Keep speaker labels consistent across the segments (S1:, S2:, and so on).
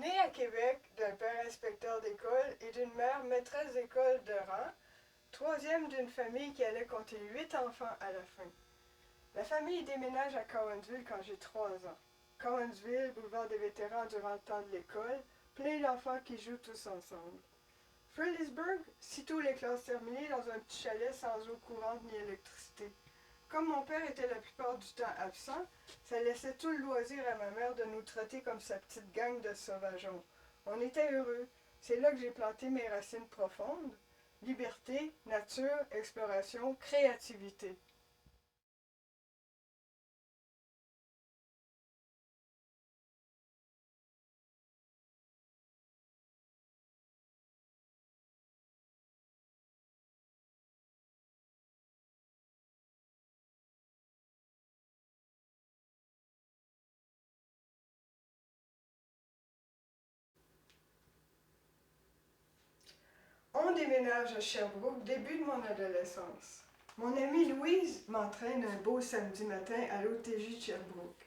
S1: Né à Québec d'un père inspecteur d'école et d'une mère maîtresse d'école de rang, troisième d'une famille qui allait compter 8 enfants à la fin. La famille déménage à Cowansville quand j'ai 3 ans. Cowansville, boulevard des vétérans durant le temps de l'école, plein d'enfants qui jouent tous ensemble. Fredericksburg, sitôt les classes terminées, dans un petit chalet sans eau courante ni électricité. Comme mon père était la plupart du temps absent, ça laissait tout le loisir à ma mère de nous traiter comme sa petite gang de sauvageons. On était heureux. C'est là que j'ai planté mes racines profondes. Liberté, nature, exploration, créativité. On déménage à Sherbrooke, début de mon adolescence. Mon amie Louise m'entraîne un beau samedi matin à l'OTJ de Sherbrooke.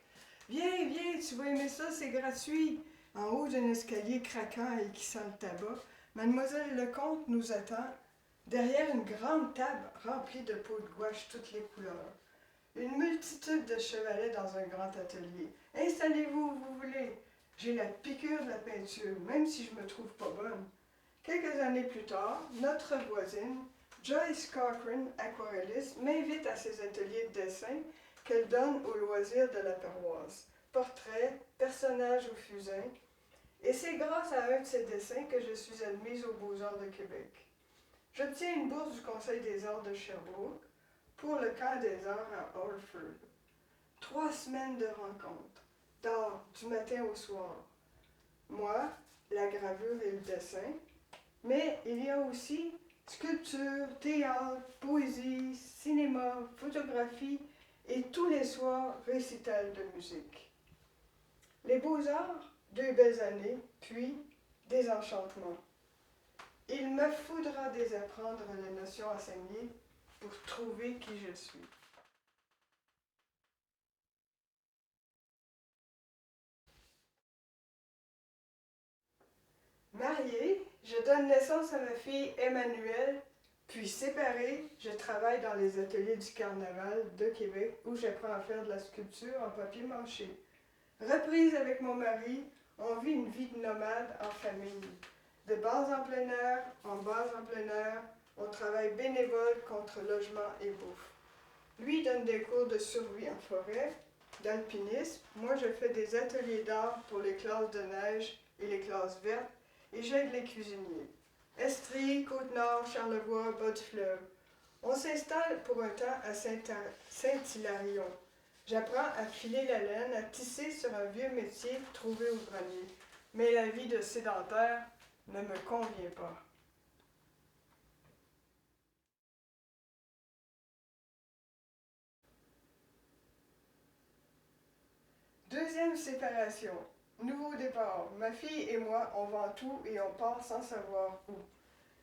S1: Viens, viens, tu vas aimer ça, c'est gratuit. En haut d'un escalier craquant et qui sent le tabac, Mademoiselle Lecomte nous attend, derrière une grande table remplie de pots de gouache toutes les couleurs. Une multitude de chevalets dans un grand atelier. Installez-vous où vous voulez. J'ai la piqûre de la peinture, même si je me trouve pas bonne. Quelques années plus tard, notre voisine, Joyce Cochran, aquarelliste, m'invite à ses ateliers de dessin qu'elle donne aux loisirs de la paroisse. Portraits, personnages au fusain. Et c'est grâce à un de ces dessins que je suis admise aux Beaux-Arts de Québec. J'obtiens une bourse du Conseil des arts de Sherbrooke pour le camp des arts à Orford. 3 semaines de rencontres, d'art, du matin au soir. Moi, la gravure et le dessin, mais il y a aussi sculpture, théâtre, poésie, cinéma, photographie et tous les soirs récital de musique. Les beaux-arts, 2 belles années, puis désenchantement. Il me faudra désapprendre les notions enseignées pour trouver qui je suis. Mariée, je donne naissance à ma fille Emmanuelle, puis séparée, je travaille dans les ateliers du Carnaval de Québec où j'apprends à faire de la sculpture en papier mâché. Reprise avec mon mari, on vit une vie de nomade en famille. De base en plein air, en base en plein air, on travaille bénévole contre logement et bouffe. Lui donne des cours de survie en forêt, d'alpinisme. Moi, je fais des ateliers d'art pour les classes de neige et les classes vertes et j'aide les cuisiniers. Estrie, Côte-Nord, Charlevoix, Bas-du-Fleuve. On s'installe pour un temps à Saint-Hilarion. J'apprends à filer la laine, à tisser sur un vieux métier trouvé au grenier. Mais la vie de sédentaire ne me convient pas. Deuxième séparation. Nouveau départ. Ma fille et moi, on vend tout et on part sans savoir où.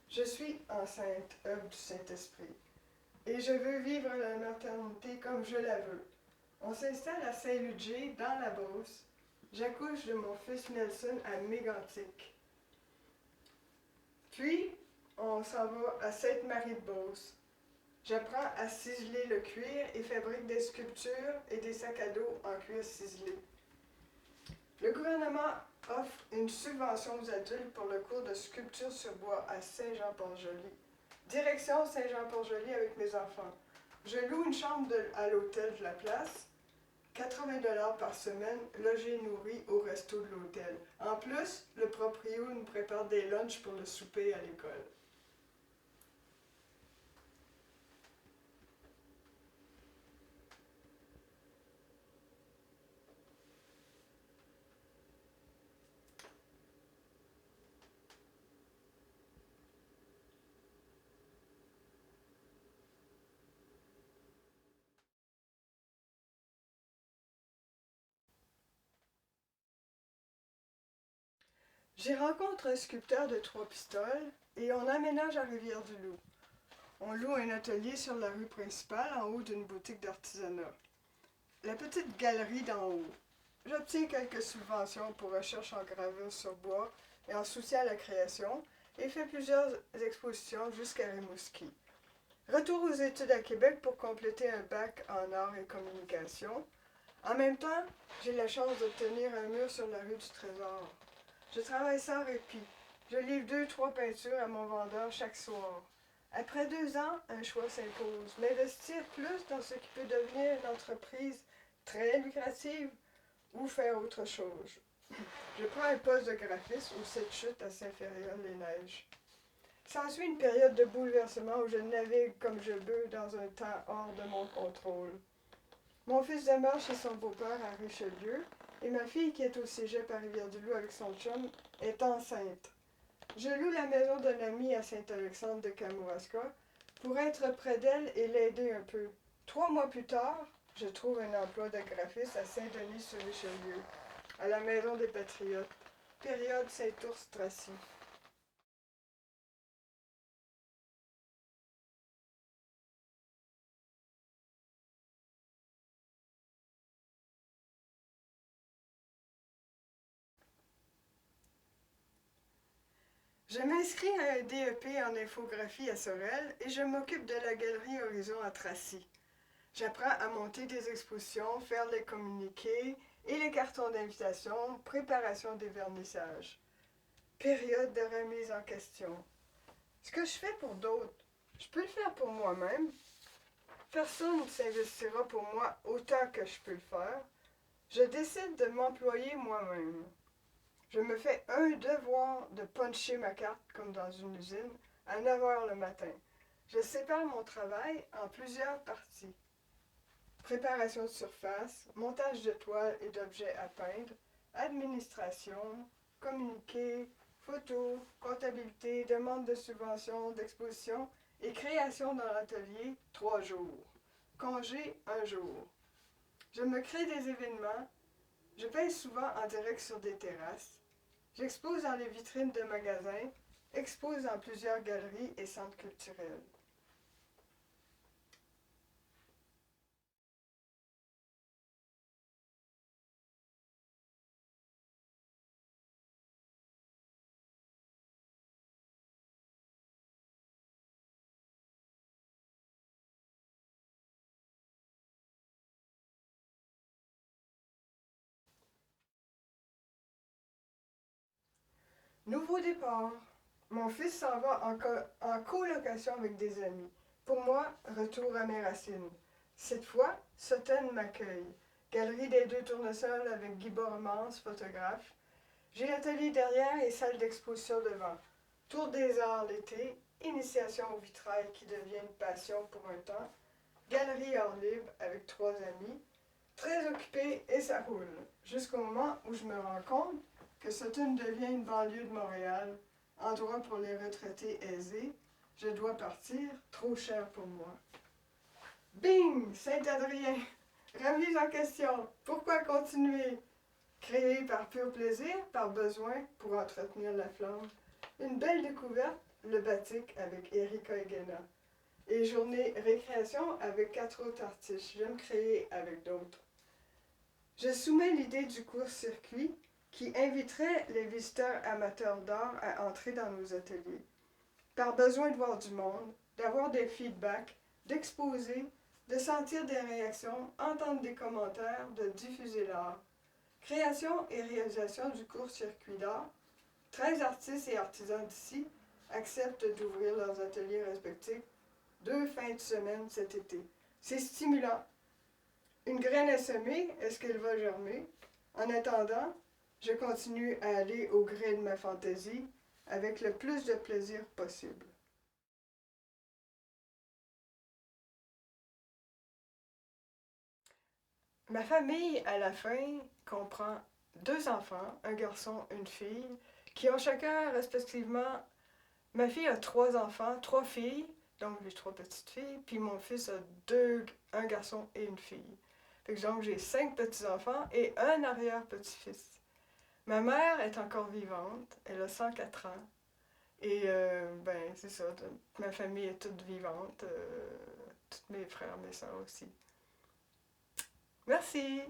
S1: Je suis enceinte, œuvre du Saint-Esprit. Et je veux vivre la maternité comme je la veux. On s'installe à Saint-Ludger, dans la Beauce. J'accouche de mon fils Nelson à Mégantic. Puis, on s'en va à Sainte-Marie-de-Beauce. J'apprends à ciseler le cuir et fabrique des sculptures et des sacs à dos en cuir ciselé. Le gouvernement offre une subvention aux adultes pour le cours de sculpture sur bois à Saint-Jean-Port-Joli. Direction Saint-Jean-Port-Joli avec mes enfants. Je loue une chambre à l'hôtel de la place, 80 $ par semaine, logé et nourri au resto de l'hôtel. En plus, le proprio nous prépare des lunchs pour le souper à l'école. J'y rencontre un sculpteur de Trois-Pistoles et on aménage à Rivière-du-Loup. On loue un atelier sur la rue principale en haut d'une boutique d'artisanat. La petite galerie d'en haut. j'obtiens quelques subventions pour recherche en gravure sur bois et en soutien à la création et fais plusieurs expositions jusqu'à Rimouski. Retour aux études à Québec pour compléter un bac en arts et communication. En même temps, j'ai la chance d'obtenir un mur sur la rue du Trésor. Je travaille sans répit. Je livre 2-3 peintures à mon vendeur chaque soir. Après 2 ans, un choix s'impose. M'investir plus dans ce qui peut devenir une entreprise très lucrative ou faire autre chose. Je prends un poste de graphiste au site chute à Saint-Fériol-les-Neiges. S'ensuit une période de bouleversement où je navigue comme je veux dans un temps hors de mon contrôle. Mon fils demeure chez son beau-père à Richelieu et ma fille, qui est au cégep à Rivière-du-Loup avec son chum, est enceinte. Je loue la maison d'un ami à Saint-Alexandre de Kamouraska pour être près d'elle et l'aider un peu. 3 mois plus tard, je trouve un emploi de graphiste à Saint-Denis-sur-Richelieu, à la Maison des Patriotes, période Saint-Ours-Tracy. Je m'inscris à un DEP en infographie à Sorel et je m'occupe de la galerie Horizon à Tracy. J'apprends à monter des expositions, faire les communiqués et les cartons d'invitation, préparation des vernissages. Période de remise en question. Ce que je fais pour d'autres, je peux le faire pour moi-même. Personne ne s'investira pour moi autant que je peux le faire. Je décide de m'employer moi-même. Je me fais un devoir de puncher ma carte comme dans une usine à 9 heures le matin. Je sépare mon travail en plusieurs parties. Préparation de surface, montage de toiles et d'objets à peindre, administration, communiqué, photo, comptabilité, demande de subvention, d'exposition et création dans l'atelier 3 jours. Congé 1 jour. Je me crée des événements. Je peins souvent en direct sur des terrasses. J'expose dans les vitrines de magasins, expose dans plusieurs galeries et centres culturels. Nouveau départ. Mon fils s'en va en colocation avec des amis. Pour moi, retour à mes racines. Cette fois, Sutton m'accueille. Galerie des Deux Tournesols avec Guy Bormans, photographe. J'ai l'atelier derrière et salle d'exposition devant. Tour des arts l'été, initiation au vitrail qui devient une passion pour un temps. Galerie hors libre avec 3 amis. Très occupé et ça roule. Jusqu'au moment où je me rends compte que Sutton devient une banlieue de Montréal, endroit pour les retraités aisés. Je dois partir, trop cher pour moi. Bing! Saint-Adrien! Remise en question. Pourquoi continuer? Créé par pur plaisir, par besoin, pour entretenir la flamme. Une belle découverte, le batik avec Erika Eguena. Et journée récréation avec 4 autres artistes. J'aime créer avec d'autres. Je soumets l'idée du court-circuit qui inviterait les visiteurs amateurs d'art à entrer dans nos ateliers. Par besoin de voir du monde, d'avoir des feedbacks, d'exposer, de sentir des réactions, entendre des commentaires, de diffuser l'art. Création et réalisation du court-circuit d'art. 13 artistes et artisans d'ici acceptent d'ouvrir leurs ateliers respectifs 2 fins de semaine cet été. C'est stimulant. Une graine est semée, est-ce qu'elle va germer? En attendant, je continue à aller au gré de ma fantaisie avec le plus de plaisir possible. Ma famille, à la fin, comprend 2 enfants, un garçon, une fille, qui ont chacun respectivement... Ma fille a 3 enfants, 3 filles, donc j'ai 3 petites filles, puis mon fils a un garçon et une fille. Fait que donc j'ai 5 petits-enfants et un arrière-petit-fils. Ma mère est encore vivante, elle a 104 ans. Et ben c'est ça, ma famille est toute vivante, tous mes frères, mes soeurs aussi. Merci!